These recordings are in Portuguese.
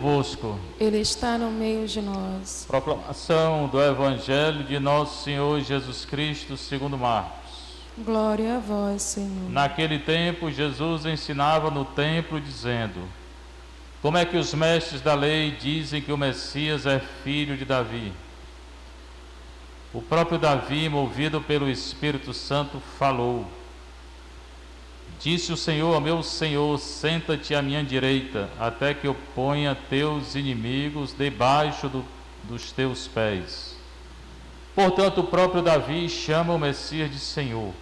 convosco. Ele está no meio de nós. Proclamação do Evangelho de Nosso Senhor Jesus Cristo segundo Marcos. Glória a vós, Senhor. Naquele tempo, Jesus ensinava no templo, dizendo: Como é que os mestres da lei dizem que o Messias é filho de Davi? O próprio Davi, movido pelo Espírito Santo, falou: Disse o Senhor ao meu Senhor: Senta-te à minha direita, até que eu ponha teus inimigos debaixo dos teus pés. Portanto, o próprio Davi chama o Messias de Senhor.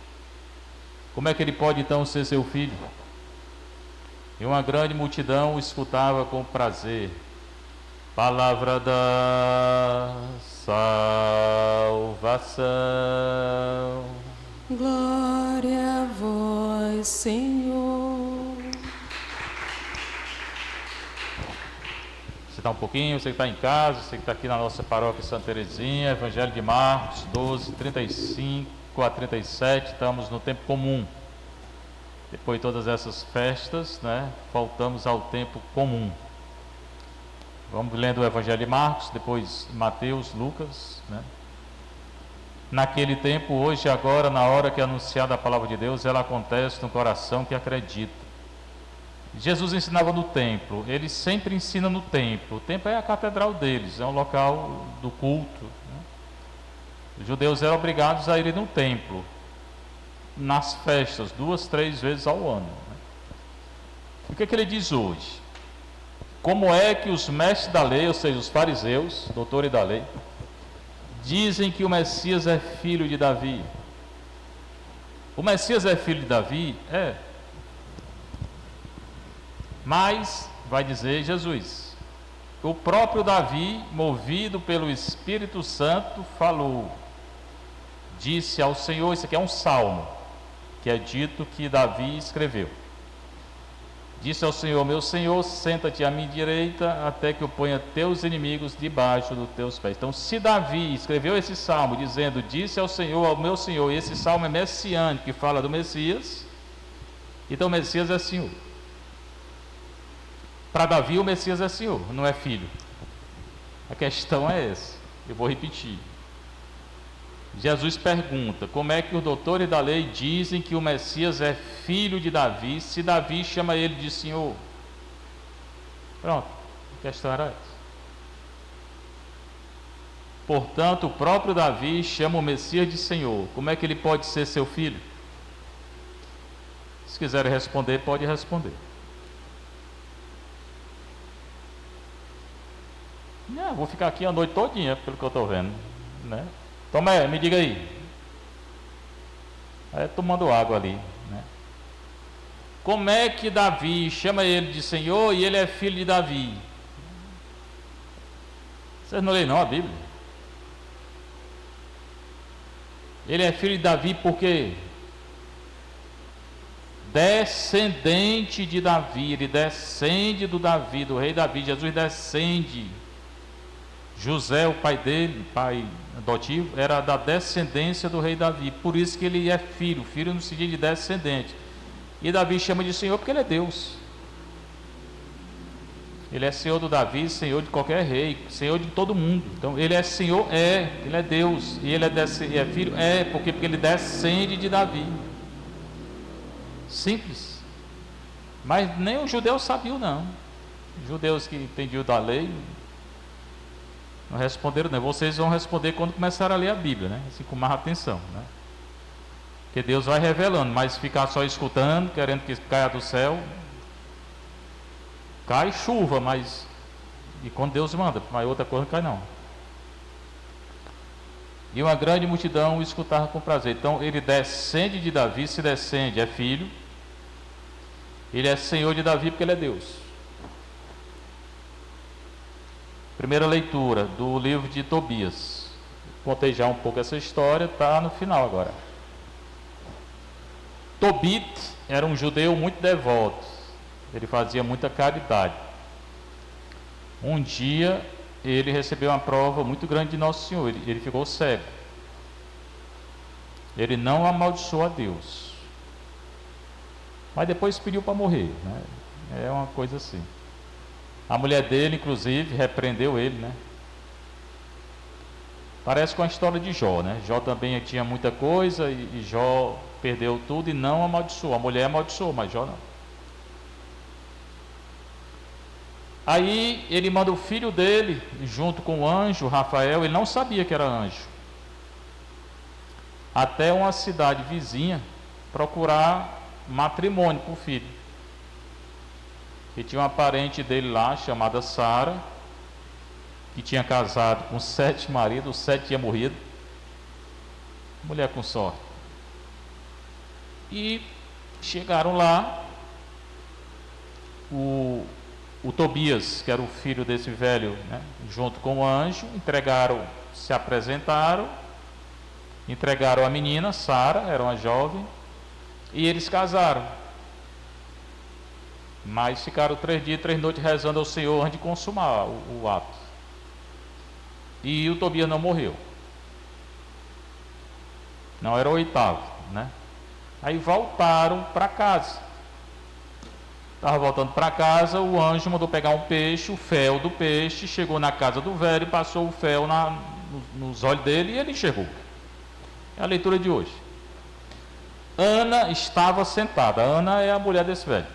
Como é que ele pode então ser seu filho? E uma grande multidão o escutava com prazer. Palavra da salvação. Glória a vós, Senhor. Você está um pouquinho, você que está em casa, você que está aqui na nossa paróquia Santa Terezinha, Evangelho de Marcos 12, 35 a 37, estamos no tempo comum. Depois de todas essas festas, voltamos ao tempo comum. Vamos lendo o Evangelho de Marcos, depois Mateus, Lucas. Naquele tempo, hoje e agora, na hora que é anunciada a palavra de Deus, ela acontece no coração que acredita. Jesus ensinava no templo, ele sempre ensina no templo. O templo é a catedral deles, é um local do culto. Os judeus eram obrigados a irem no templo, nas festas, 2, 3 vezes ao ano. O que ele diz hoje? Como é que os mestres da lei, ou seja, os fariseus, doutores da lei, dizem que o Messias é filho de Davi? O Messias é filho de Davi? É. Mas, vai dizer Jesus, o próprio Davi, movido pelo Espírito Santo, falou, disse ao Senhor, isso aqui é um salmo, que é dito que Davi escreveu. Disse ao Senhor, meu Senhor, senta-te à minha direita, até que eu ponha teus inimigos debaixo dos teus pés. Então, se Davi escreveu esse salmo, dizendo, disse ao Senhor, ao meu Senhor, e esse salmo é messiânico, que fala do Messias, então o Messias é Senhor. Para Davi, o Messias é Senhor, não é filho. A questão é essa, eu vou repetir. Jesus pergunta, como é que os doutores da lei dizem que o Messias é filho de Davi, se Davi chama ele de Senhor? Pronto, a questão era essa. Portanto, o próprio Davi chama o Messias de Senhor. Como é que ele pode ser seu filho? Se quiserem responder, pode responder. Não, vou ficar aqui a noite todinha, pelo que eu estou vendo, Tomé, me diga aí. Tomando água ali, Como é que Davi chama ele de Senhor e ele é filho de Davi? Vocês não leem não a Bíblia? Ele é filho de Davi porque descendente de Davi, ele descende do Davi, do rei Davi. Jesus descende. José, o pai dele, pai adotivo, era da descendência do rei Davi. Por isso que ele é filho, filho no sentido de descendente. E Davi chama de Senhor porque ele é Deus. Ele é Senhor do Davi, Senhor de qualquer rei, Senhor de todo mundo. Então ele é Senhor, ele é Deus. E ele é filho, porque ele descende de Davi. Simples. Mas nem os judeus sabiam não. Os judeus que entendiam da lei não responderam, não. Vocês vão responder quando começarem a ler a Bíblia, assim com mais atenção, Porque Deus vai revelando, mas ficar só escutando, querendo que caia do céu, cai chuva, mas e quando Deus manda, mas outra coisa não cai não. E uma grande multidão o escutava com prazer. Então ele descende de Davi, se descende, é filho. Ele é Senhor de Davi porque ele é Deus. Primeira leitura do livro de Tobias. Contei já um pouco essa história, está no final agora. Tobit era um judeu muito devoto. Ele fazia muita caridade. Um dia ele recebeu uma prova muito grande de Nosso Senhor. Ele ficou cego. Ele não amaldiçoou a Deus. Mas depois pediu para morrer. É uma coisa assim. A mulher dele, inclusive, repreendeu ele, né? Parece com a história de Jó, né? Jó também tinha muita coisa e Jó perdeu tudo e não amaldiçoou. A mulher amaldiçoou, mas Jó não. Aí ele manda o filho dele, junto com o anjo, Rafael, ele não sabia que era anjo, até uma cidade vizinha procurar matrimônio para o filho. E tinha uma parente dele lá, chamada Sara, que tinha casado com 7 maridos, 7 tinha morrido. Mulher com sorte. E chegaram lá, o Tobias, que era o filho desse velho, né, junto com o anjo, se apresentaram, entregaram a menina, Sara, era uma jovem, e eles casaram. Mas ficaram 3 dias e 3 noites rezando ao Senhor antes de consumar o ato. E o Tobias não morreu. Não era o 8º, né? Aí voltaram para casa. Estava voltando para casa, o anjo mandou pegar um peixe, o fel do peixe, chegou na casa do velho, passou o fel nos olhos dele e ele enxergou. É a leitura de hoje. Ana estava sentada. Ana é a mulher desse velho,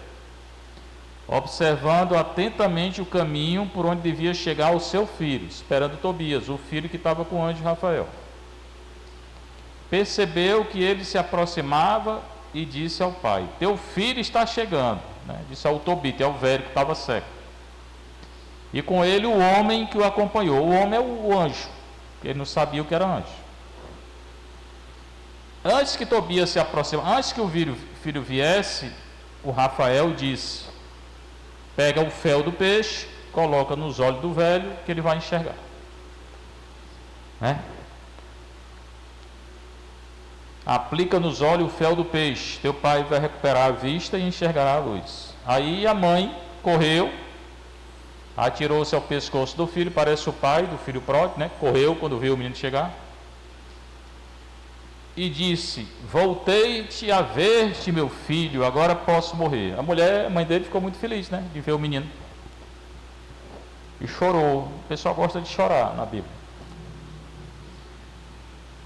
observando atentamente o caminho por onde devia chegar o seu filho, esperando Tobias, o filho que estava com o anjo Rafael. Percebeu que ele se aproximava e disse ao pai: teu filho está chegando, né? Disse ao Tobias, é o velho que estava cego. E com ele o homem que o acompanhou. O homem é o anjo, ele não sabia o que era anjo. Antes que Tobias se aproximasse, antes que o filho viesse, o Rafael disse: pega o fel do peixe, coloca nos olhos do velho, que ele vai enxergar, né? Aplica nos olhos o fel do peixe, teu pai vai recuperar a vista e enxergará a luz. Aí a mãe correu, atirou-se ao pescoço do filho, parece o pai do filho pródigo, né? Correu quando viu o menino chegar e disse: voltei-te a ver-te, meu filho, agora posso morrer. A mãe dele ficou muito feliz, né, de ver o menino, e chorou. O pessoal gosta de chorar na Bíblia.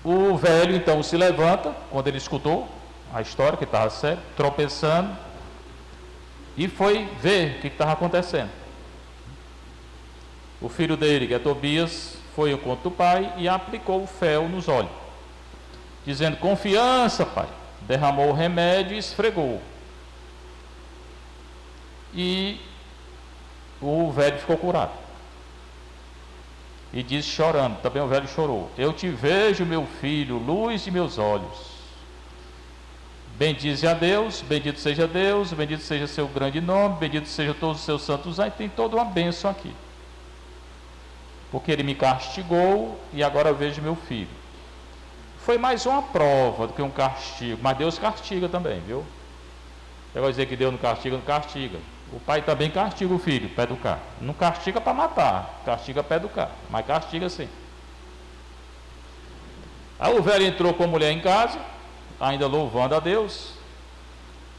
O velho então se levanta, quando ele escutou a história, que estava cego, tropeçando, e foi ver o que estava acontecendo. O filho dele, que é Tobias, foi ao encontro do pai e aplicou o fel nos olhos, dizendo: confiança, pai. Derramou o remédio e esfregou. E o velho ficou curado. E disse chorando, também o velho chorou: eu te vejo, meu filho, luz de meus olhos. Bendize a Deus, bendito seja seu grande nome, bendito seja todos os seus santos anjos. Tem toda uma bênção aqui, porque ele me castigou e agora vejo meu filho. Foi mais uma prova do que um castigo, mas Deus castiga também, viu? Você vai dizer que Deus não castiga, não castiga. O pai também castiga o filho para educar. Não castiga para matar, castiga para educar, mas castiga sim. Aí o velho entrou com a mulher em casa, ainda louvando a Deus.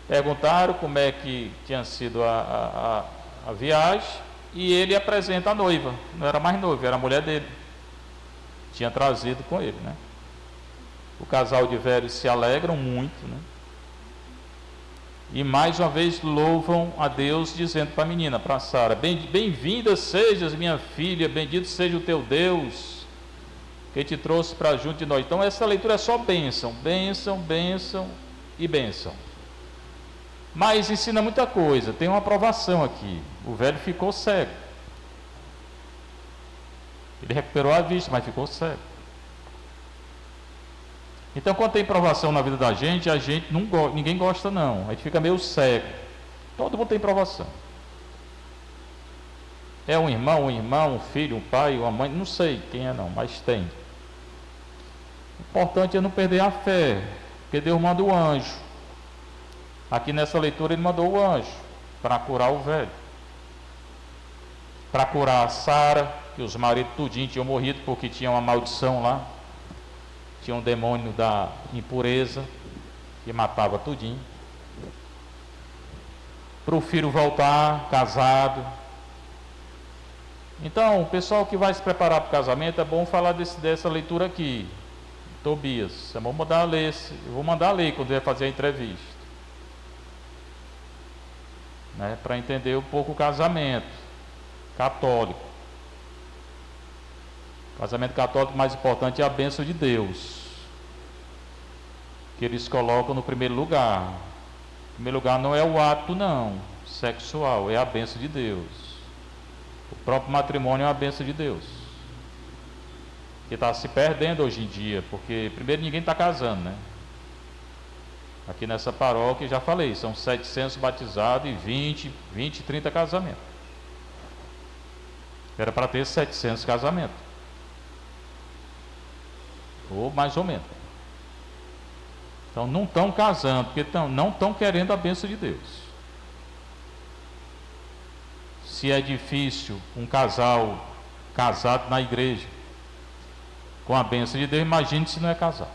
Perguntaram como é que tinha sido a viagem, e ele apresenta a noiva. Não era mais noiva, era a mulher dele. Tinha trazido com ele, né? O casal de velhos se alegram muito, né? E mais uma vez louvam a Deus, dizendo para a menina, para Sara: bem-vinda sejas, minha filha, bendito seja o teu Deus, que te trouxe para junto de nós. Então essa leitura é só bênção, bênção, bênção e bênção. Mas ensina muita coisa. Tem uma aprovação aqui. O velho ficou cego. Ele recuperou a vista, mas ficou cego. Então, quando tem provação na vida da gente, ninguém gosta não. A gente fica meio cego. Todo mundo tem provação. É um irmão, um filho, um pai, uma mãe, não sei quem é não, mas tem. O importante é não perder a fé, porque Deus manda o anjo. Aqui nessa leitura ele mandou o anjo para curar o velho, para curar a Sara, que os maridos tudinho tinham morrido porque tinha uma maldição lá. Tinha um demônio da impureza que matava tudinho. Para o filho voltar casado, Então, o pessoal que vai se preparar para o casamento, é bom falar dessa leitura aqui, Tobias. Eu vou mandar a ler quando eu fazer a entrevista, né, para entender um pouco o casamento católico. O casamento católico mais importante é a bênção de Deus, que eles colocam no primeiro lugar. O primeiro lugar não é o ato não sexual, é a bênção de Deus. O próprio matrimônio é uma bênção de Deus, que está se perdendo hoje em dia, porque primeiro ninguém está casando, né? Aqui nessa paróquia, já falei, são 700 batizados e 20, 30 casamentos. Era para ter 700 casamentos, ou mais ou menos. Então não estão casando, porque não estão querendo a bênção de Deus. Se é difícil um casal casado na igreja com a bênção de Deus, imagine se não é casado.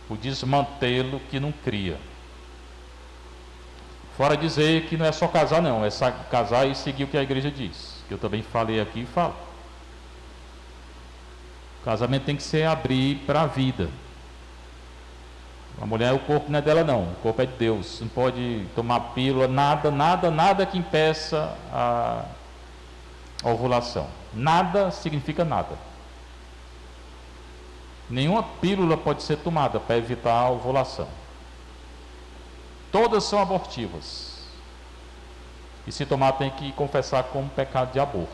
O desmantelo que não cria. Fora dizer que não é só casar não, é casar e seguir o que a igreja diz, que eu também falei aqui e falo. O casamento tem que ser abrir para a vida. A mulher, o corpo não é dela não, o corpo é de Deus. Não pode tomar pílula, nada que impeça a ovulação. Nada significa nada. Nenhuma pílula pode ser tomada para evitar a ovulação. Todas são abortivas. E se tomar tem que confessar como pecado de aborto.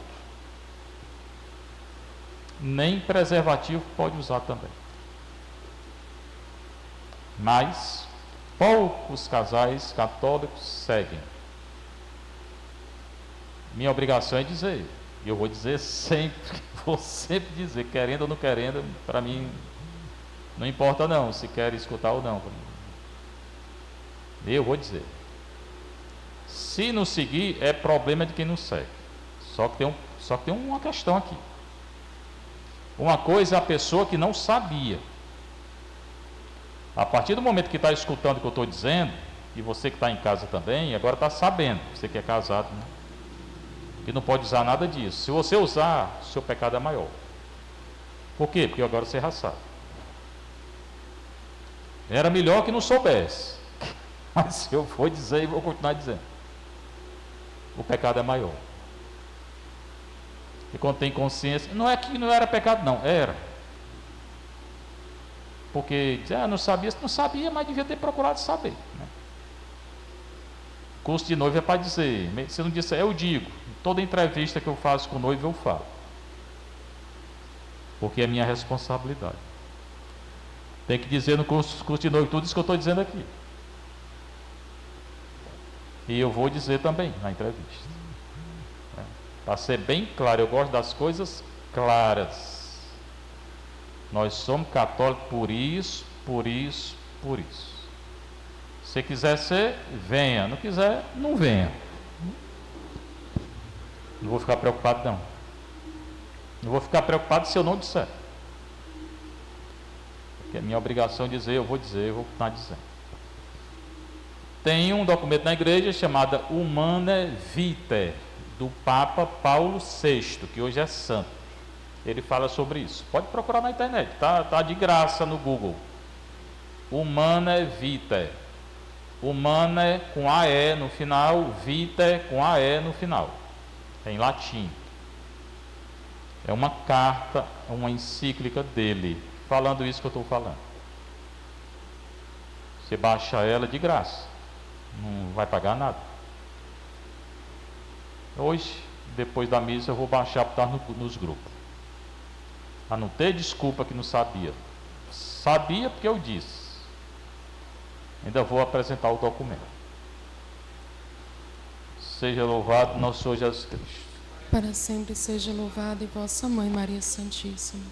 Nem preservativo pode usar também. Mas poucos casais católicos seguem. Minha obrigação é dizer, e eu vou dizer sempre, vou sempre dizer, querendo ou não querendo, para mim não importa não, se quer escutar ou não. Eu vou dizer. Se não seguir, é problema de quem não segue. Só que tem uma questão aqui. Uma coisa é a pessoa que não sabia. A partir do momento que está escutando o que eu estou dizendo, e você que está em casa também, agora está sabendo, você que é casado, né? Que não pode usar nada disso. Se você usar, seu pecado é maior. Por quê? Porque agora você já sabe. Era melhor que não soubesse. Mas se eu for dizer, eu vou continuar dizendo. O pecado é maior. E quando tem consciência, não é que não era pecado não, era. Porque não sabia, mas devia ter procurado saber, né? Curso de noivo é para dizer. Se não disser, eu digo. Toda entrevista que eu faço com o noivo eu falo, porque é minha responsabilidade. Tem que dizer no curso de noivo tudo isso que eu estou dizendo aqui. E eu vou dizer também na entrevista, né? Para ser bem claro, eu gosto das coisas claras. Nós somos católicos por isso. Se quiser ser, venha. Não quiser, não venha. Não vou ficar preocupado não. Não vou ficar preocupado se eu não disser. Porque é minha obrigação dizer, eu vou continuar dizendo. Tem um documento na igreja chamado Humanae Vitae, do Papa Paulo VI, que hoje é santo. Ele fala sobre isso. Pode procurar na internet, tá de graça no Google. Humanae Vitae. Humanae com AE no final, Vitae com AE no final. É em latim. É uma carta, uma encíclica dele, falando isso que eu estou falando. Você baixa ela de graça. Não vai pagar nada. Hoje, depois da missa, eu vou baixar para estar nos grupos. Para não ter desculpa que não sabia. Sabia porque eu disse. Ainda vou apresentar o documento. Seja louvado nosso Senhor Jesus Cristo. Para sempre seja louvado e vossa Mãe Maria Santíssima.